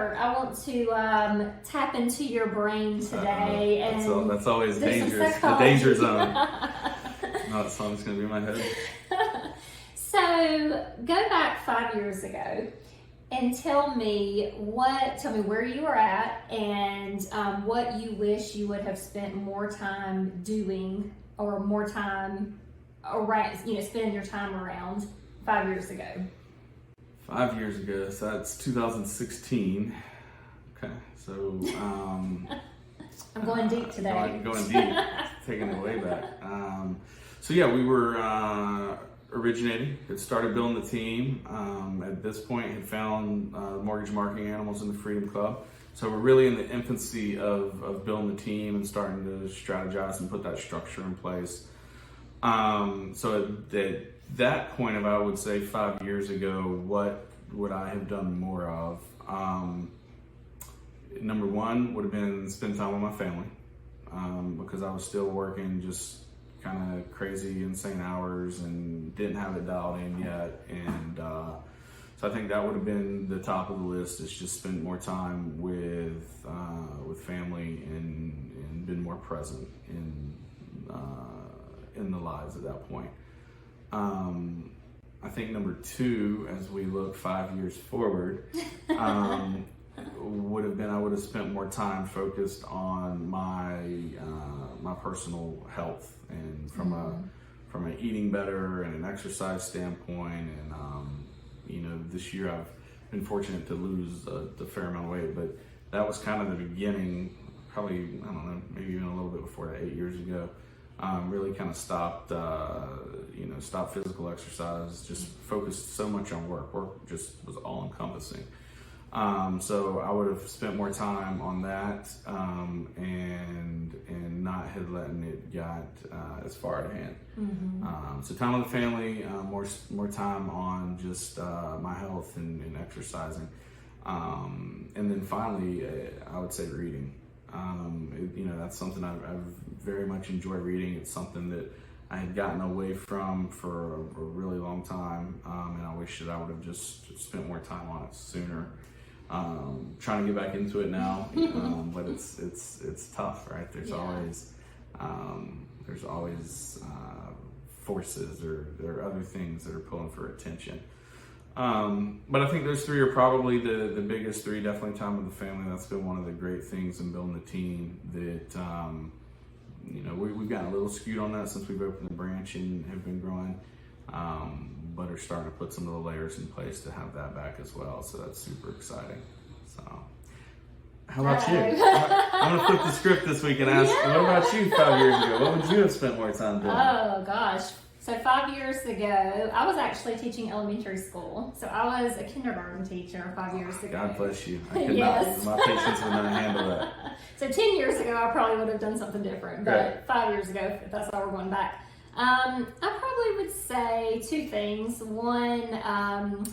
start. I want to tap into your brain today. That's always dangerous. The danger zone. No, that song's going to be in my head. So go back 5 years ago and tell me where you were at and what you wish you would have spent more time doing or more time around, spending your time around 5 years ago. 5 years ago, so that's 2016. Okay, so I'm going deep today. Going deep, taking it way back. So yeah, we were originating, had started building the team. At this point, had found mortgage marketing animals in the Freedom Club. So we're really in the infancy of building the team and starting to strategize and put that structure in place. So at that point of, I would say 5 years ago, what would I have done more of? Number one would have been spend time with my family, because I was still working just kind of crazy, insane hours and didn't have it dialed in yet. And so I think that would have been the top of the list, is just spend more time with family and been more present in the lives at that point. I think number two, as we look 5 years forward, would have been I would have spent more time focused on my personal health, and from an eating better and an exercise standpoint. And this year I've been fortunate to lose a fair amount of weight, but that was kind of the beginning. Probably, I don't know, maybe even a little bit before that, 8 years ago. Really kind of stopped physical exercise, just focused so much on work. Work just was all encompassing. So I would have spent more time on that, and not had letting it got as far at hand. Mm-hmm. So time with the family, more time on just my health and exercising, and then finally, I would say reading. That's something I very much enjoy reading. It's something that I had gotten away from for a really long time, and I wish that I would have just spent more time on it sooner. Trying to get back into it now, but it's tough, right? There's always forces or other things that are pulling for attention. But I think those three are probably the biggest three. Definitely time with the family. That's been one of the great things in building the team, that we've gotten a little skewed on that since we've opened the branch and have been growing, but are starting to put some of the layers in place to have that back as well. So that's super exciting. So how about you? I'm gonna flip the script this week and ask, what about you 5 years ago? What would you have spent more time doing? Oh gosh. So 5 years ago, I was actually teaching elementary school. So I was a kindergarten teacher 5 years ago. God bless you. I could not, my patience would not handle that. So 10 years ago, I probably would have done something different. But 5 years ago, if that's how we're going back, I probably would say two things. One,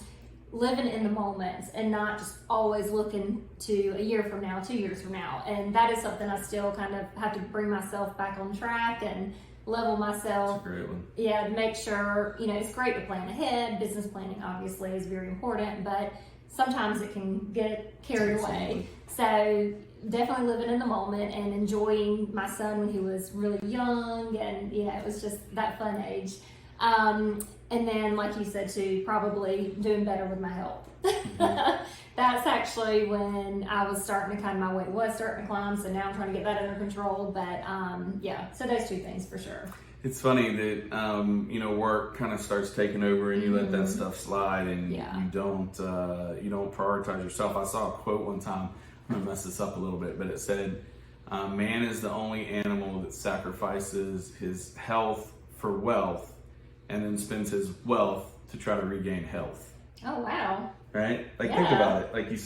living in the moment and not just always looking to a year from now, 2 years from now. And that is something I still kind of have to bring myself back on track and level myself. That's a great one. Yeah, to make sure, it's great to plan ahead. Business planning obviously is very important, but sometimes it can get carried away. So definitely living in the moment and enjoying my son when he was really young, and it was just that fun age. And then, like you said too, probably doing better with my health. Mm-hmm. That's actually when I was my weight was starting to climb, so now I'm trying to get that under control. But so those two things for sure. It's funny that work kind of starts taking over, and you let that stuff slide, and you don't prioritize yourself. I saw a quote one time. I'm gonna mess this up a little bit, but it said, "Man is the only animal that sacrifices his health for wealth, and then spends his wealth to try to regain health." Oh wow! Right? Think about it. Like you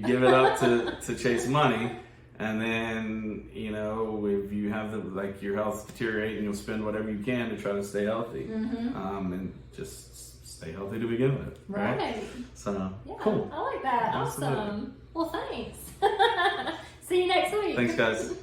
give it up to chase money, and then if you have your health deteriorate, and you'll spend whatever you can to try to stay healthy, and just stay healthy to begin with. Right? So cool. I like that. Awesome. Well, thanks. See you next week. Thanks, guys.